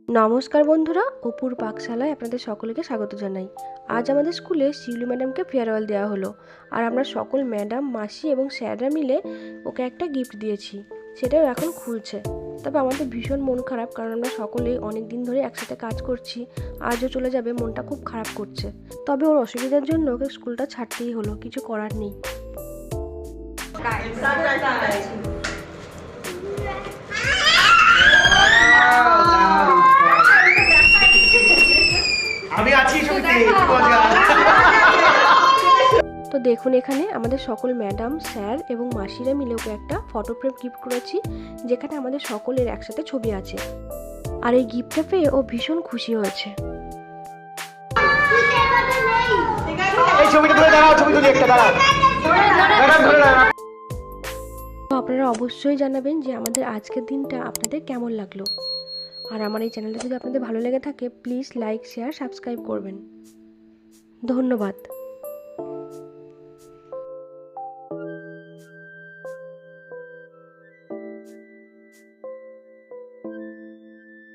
নমস্কার বন্ধুরা, অপুর পাকশালায় আপনাদের সকলকে স্বাগত জানাই। আজ আমাদের স্কুলে শিউলি ম্যাডামকে ফেয়ারওয়েল দেওয়া হলো, আর আমরা সকল ম্যাডাম, মাসি এবং স্যাররা মিলে ওকে একটা গিফট দিয়েছি, সেটাও এখন খুলছে। তবে আমাদের ভীষণ মন খারাপ, কারণ আমরা সকলেই অনেক দিন ধরে একসাথে কাজ করছি, আজও চলে যাবে, মনটা খুব খারাপ করছে। তবে ওর অসুবিধার জন্য ওকে স্কুলটা ছাড়তেই হলো, কিছু করার নেই। তো দেখুন, এখানে আমাদের সকল ম্যাডাম, স্যার এবং মাসিরা মিলে ওকে একটা ফটো ফ্রেম গিফট করেছি, যেখানে আমাদের সকলের একসাথে ছবি আছে। আর এই গিফটটা পেয়ে ও ভীষণ খুশি হয়েছে। তো আপনারা অবশ্যই জানাবেন যে আমাদের আজকের দিনটা আপনাদের কেমন লাগলো। আর আমার এই চ্যানেলটা যদি আপনাদের ভালো লেগে থাকে, প্লিজ লাইক, শেয়ার, সাবস্ক্রাইব করবেন। ধন্যবাদ।